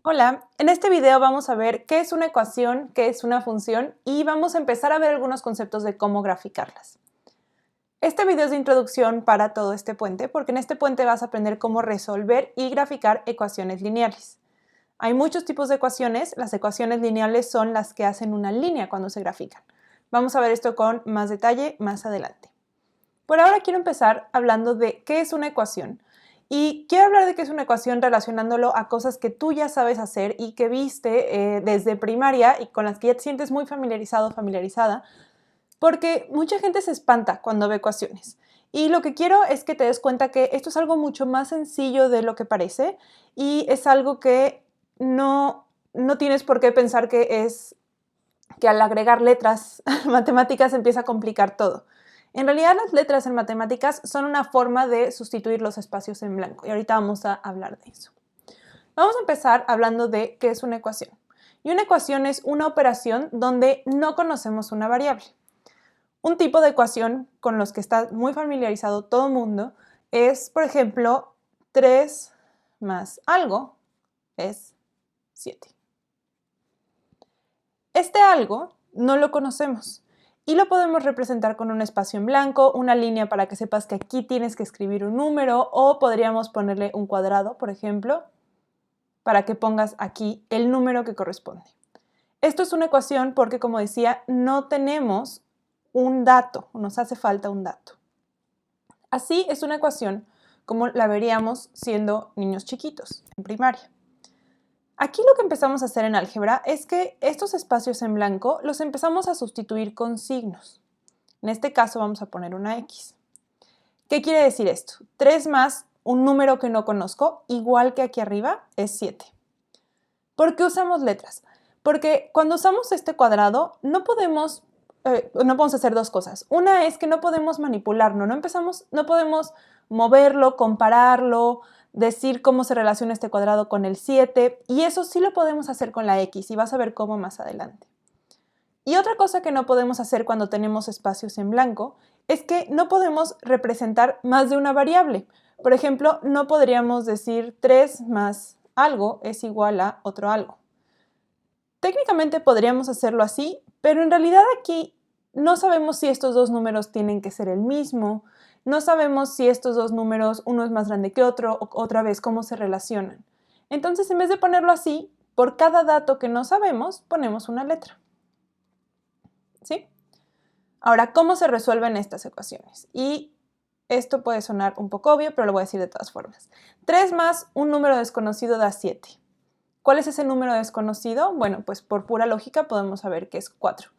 Hola, en este video vamos a ver qué es una ecuación, qué es una función y vamos a empezar a ver algunos conceptos de cómo graficarlas. Este video es de introducción para todo este puente porque en este puente vas a aprender cómo resolver y graficar ecuaciones lineales. Hay muchos tipos de ecuaciones, las ecuaciones lineales son las que hacen una línea cuando se grafican. Vamos a ver esto con más detalle más adelante. Por ahora quiero empezar hablando de qué es una ecuación. Y quiero hablar de qué es una ecuación relacionándolo a cosas que tú ya sabes hacer y que viste desde primaria y con las que ya te sientes muy familiarizado o familiarizada, porque mucha gente se espanta cuando ve ecuaciones. Y lo que quiero es que te des cuenta que esto es algo mucho más sencillo de lo que parece y es algo que no tienes por qué pensar que al agregar letras matemáticas empieza a complicar todo. En realidad las letras en matemáticas son una forma de sustituir los espacios en blanco y ahorita vamos a hablar de eso. Vamos a empezar hablando de qué es una ecuación. Y una ecuación es una operación donde no conocemos una variable. Un tipo de ecuación con los que está muy familiarizado todo el mundo es, por ejemplo, 3 más algo es 7. Este algo no lo conocemos y lo podemos representar con un espacio en blanco, una línea para que sepas que aquí tienes que escribir un número o podríamos ponerle un cuadrado, por ejemplo, para que pongas aquí el número que corresponde. Esto es una ecuación porque, como decía, no tenemos un dato, nos hace falta un dato. Así es una ecuación como la veríamos siendo niños chiquitos en primaria. Aquí lo que empezamos a hacer en álgebra es que estos espacios en blanco los empezamos a sustituir con signos. En este caso vamos a poner una X. ¿Qué quiere decir esto? 3 más un número que no conozco, igual que aquí arriba, es 7. ¿Por qué usamos letras? Porque cuando usamos este cuadrado no podemos hacer dos cosas. Una es que no podemos manipularlo, no podemos moverlo, compararlo, decir cómo se relaciona este cuadrado con el 7, y eso sí lo podemos hacer con la X, y vas a ver cómo más adelante. Y otra cosa que no podemos hacer cuando tenemos espacios en blanco es que no podemos representar más de una variable. Por ejemplo, no podríamos decir 3 más algo es igual a otro algo. Técnicamente podríamos hacerlo así, pero en realidad aquí no sabemos si estos dos números tienen que ser el mismo, no sabemos si estos dos números, uno es más grande que otro, o otra vez cómo se relacionan. Entonces, en vez de ponerlo así, por cada dato que no sabemos, ponemos una letra. ¿Sí? Ahora, ¿cómo se resuelven estas ecuaciones? Y esto puede sonar un poco obvio, pero lo voy a decir de todas formas. 3 más un número desconocido da 7. ¿Cuál es ese número desconocido? Bueno, pues por pura lógica podemos saber que es 4.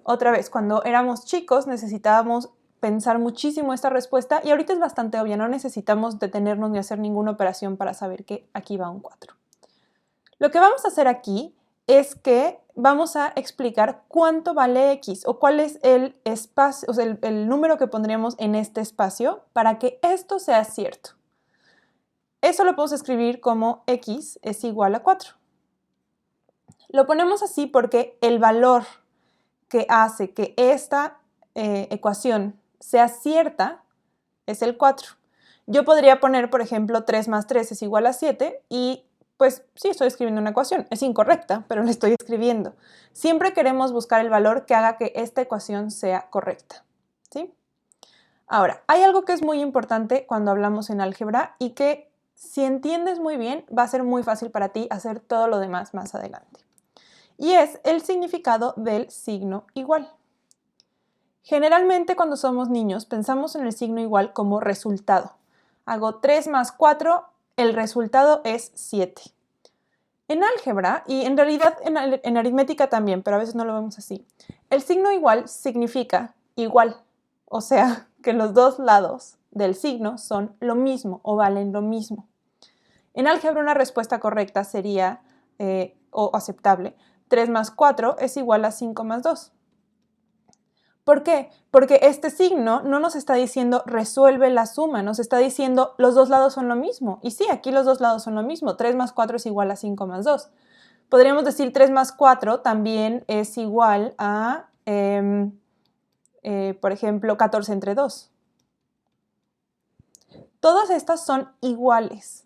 Otra vez, cuando éramos chicos necesitábamos pensar muchísimo esta respuesta y ahorita es bastante obvia, no necesitamos detenernos ni hacer ninguna operación para saber que aquí va un 4. Lo que vamos a hacer aquí es que vamos a explicar cuánto vale X o cuál es el espacio, o sea, el número que pondríamos en este espacio para que esto sea cierto. Eso lo podemos escribir como X es igual a 4. Lo ponemos así porque el valor que hace que esta ecuación sea cierta es el 4. Yo podría poner, por ejemplo, 3 más 3 es igual a 7 y pues sí, estoy escribiendo una ecuación. Es incorrecta, pero la estoy escribiendo. Siempre queremos buscar el valor que haga que esta ecuación sea correcta. ¿Sí? Ahora, hay algo que es muy importante cuando hablamos en álgebra y que si entiendes muy bien va a ser muy fácil para ti hacer todo lo demás más adelante. Y es el significado del signo igual. Generalmente cuando somos niños pensamos en el signo igual como resultado. Hago 3 más 4, el resultado es 7. En álgebra, y en realidad en aritmética también, pero a veces no lo vemos así, el signo igual significa igual, o sea que los dos lados del signo son lo mismo o valen lo mismo. En álgebra una respuesta correcta sería, o aceptable, 3 más 4 es igual a 5 más 2. ¿Por qué? Porque este signo no nos está diciendo resuelve la suma, nos está diciendo los dos lados son lo mismo. Y sí, aquí los dos lados son lo mismo, 3 más 4 es igual a 5 más 2. Podríamos decir 3 más 4 también es igual a, por ejemplo, 14 entre 2. Todas estas son iguales.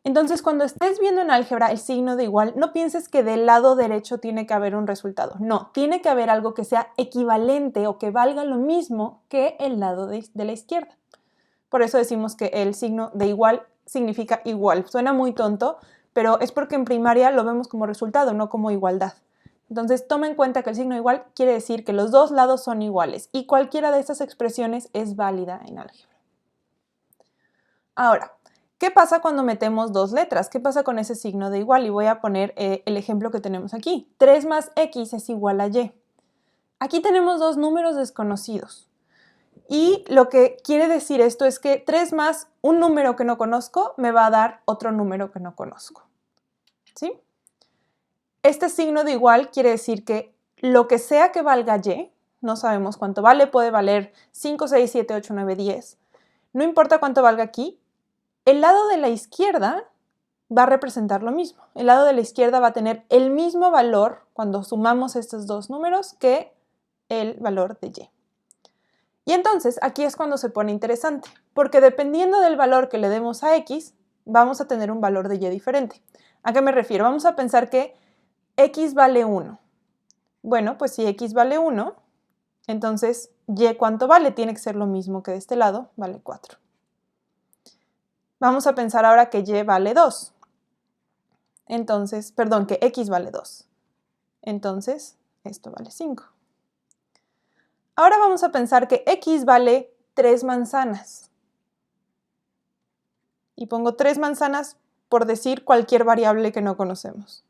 Entonces, cuando estés viendo en álgebra el signo de igual, no pienses que del lado derecho tiene que haber un resultado. No, tiene que haber algo que sea equivalente o que valga lo mismo que el lado de la izquierda. Por eso decimos que el signo de igual significa igual. Suena muy tonto, pero es porque en primaria lo vemos como resultado, no como igualdad. Entonces, toma en cuenta que el signo igual quiere decir que los dos lados son iguales y cualquiera de estas expresiones es válida en álgebra. Ahora, ¿qué pasa cuando metemos dos letras? ¿Qué pasa con ese signo de igual? Y voy a poner el ejemplo que tenemos aquí. 3 más x es igual a y. Aquí tenemos dos números desconocidos. Y lo que quiere decir esto es que 3 más un número que no conozco me va a dar otro número que no conozco. ¿Sí? Este signo de igual quiere decir que lo que sea que valga y, no sabemos cuánto vale, puede valer 5, 6, 7, 8, 9, 10. No importa cuánto valga aquí, el lado de la izquierda va a representar lo mismo. El lado de la izquierda va a tener el mismo valor cuando sumamos estos dos números que el valor de y. Y entonces aquí es cuando se pone interesante, porque dependiendo del valor que le demos a x, vamos a tener un valor de y diferente. ¿A qué me refiero? Vamos a pensar que x vale 1. Bueno, pues si x vale 1, entonces y ¿cuánto vale? Tiene que ser lo mismo que de este lado, vale 4. Vamos a pensar ahora que y vale 2. Entonces, perdón, que x vale 2. Entonces, esto vale 5. Ahora vamos a pensar que x vale 3 manzanas. Y pongo 3 manzanas por decir cualquier variable que no conocemos.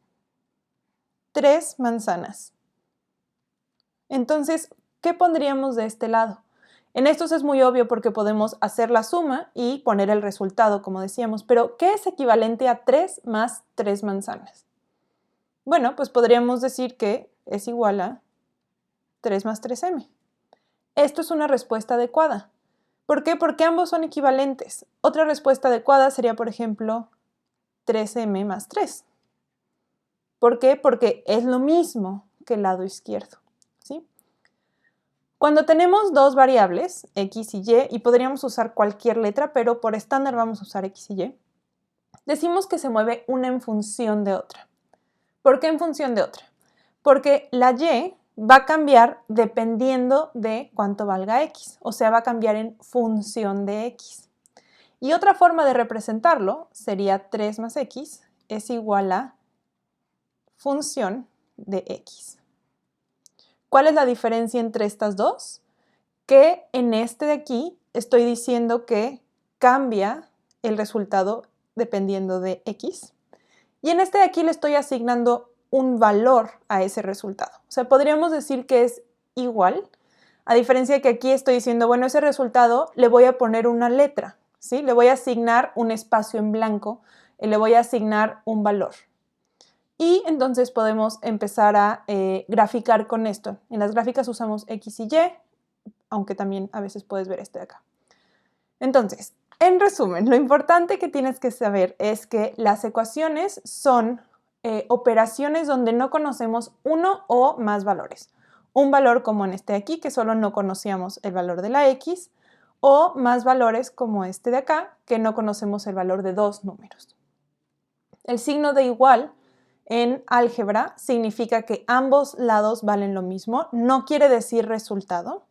3 manzanas. Entonces, ¿qué pondríamos de este lado? En estos es muy obvio porque podemos hacer la suma y poner el resultado, como decíamos. Pero, ¿qué es equivalente a 3 más 3 manzanas? Bueno, pues podríamos decir que es igual a 3 más 3m. Esto es una respuesta adecuada. ¿Por qué? Porque ambos son equivalentes. Otra respuesta adecuada sería, por ejemplo, 3m más 3. ¿Por qué? Porque es lo mismo que el lado izquierdo. ¿Sí? Cuando tenemos dos variables, x y y podríamos usar cualquier letra, pero por estándar vamos a usar x y decimos que se mueve una en función de otra. ¿Por qué en función de otra? Porque la y va a cambiar dependiendo de cuánto valga x, o sea, va a cambiar en función de x. Y otra forma de representarlo sería 3 más x es igual a función de x. ¿Cuál es la diferencia entre estas dos? Que en este de aquí estoy diciendo que cambia el resultado dependiendo de x. Y en este de aquí le estoy asignando un valor a ese resultado. O sea, podríamos decir que es igual, a diferencia de que aquí estoy diciendo, bueno, ese resultado le voy a poner una letra, ¿sí? Le voy a asignar un espacio en blanco, le voy a asignar un valor. Y entonces podemos empezar a graficar con esto. En las gráficas usamos x y y, aunque también a veces puedes ver este de acá. Entonces, en resumen, lo importante que tienes que saber es que las ecuaciones son operaciones donde no conocemos uno o más valores. Un valor como en este de aquí, que solo no conocíamos el valor de la x, o más valores como este de acá, que no conocemos el valor de dos números. El signo de igual en álgebra significa que ambos lados valen lo mismo, no quiere decir resultado.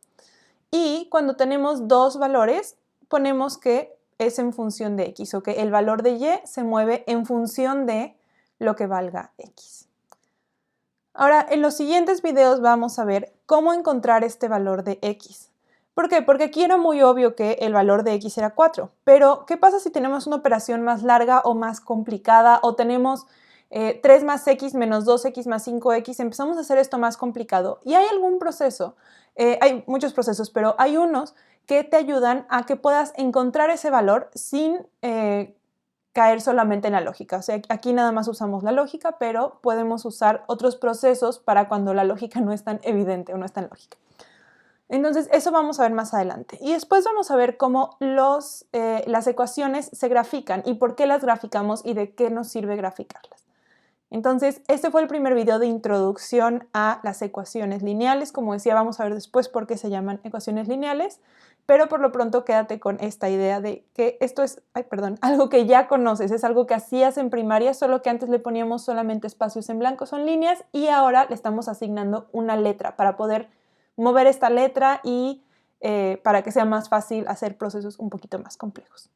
Y cuando tenemos dos valores, ponemos que es en función de x, o que el valor de y se mueve en función de lo que valga x. Ahora, en los siguientes videos vamos a ver cómo encontrar este valor de x. ¿Por qué? Porque aquí era muy obvio que el valor de x era 4, pero ¿qué pasa si tenemos una operación más larga o más complicada o tenemos 3 más x menos 2x más 5x? Empezamos a hacer esto más complicado y hay algún proceso, hay muchos procesos, pero hay unos que te ayudan a que puedas encontrar ese valor sin caer solamente en la lógica. O sea, aquí nada más usamos la lógica, pero podemos usar otros procesos para cuando la lógica no es tan evidente o no es tan lógica. Entonces, eso vamos a ver más adelante. Y después vamos a ver cómo las ecuaciones se grafican y por qué las graficamos y de qué nos sirve graficarlas. Entonces, este fue el primer video de introducción a las ecuaciones lineales. Como decía, vamos a ver después por qué se llaman ecuaciones lineales. pero por lo pronto quédate con esta idea de que esto es, algo que ya conoces, es algo que hacías en primaria, solo que antes le poníamos solamente espacios en blanco, son líneas, y ahora le estamos asignando una letra para poder mover esta letra y para que sea más fácil hacer procesos un poquito más complejos.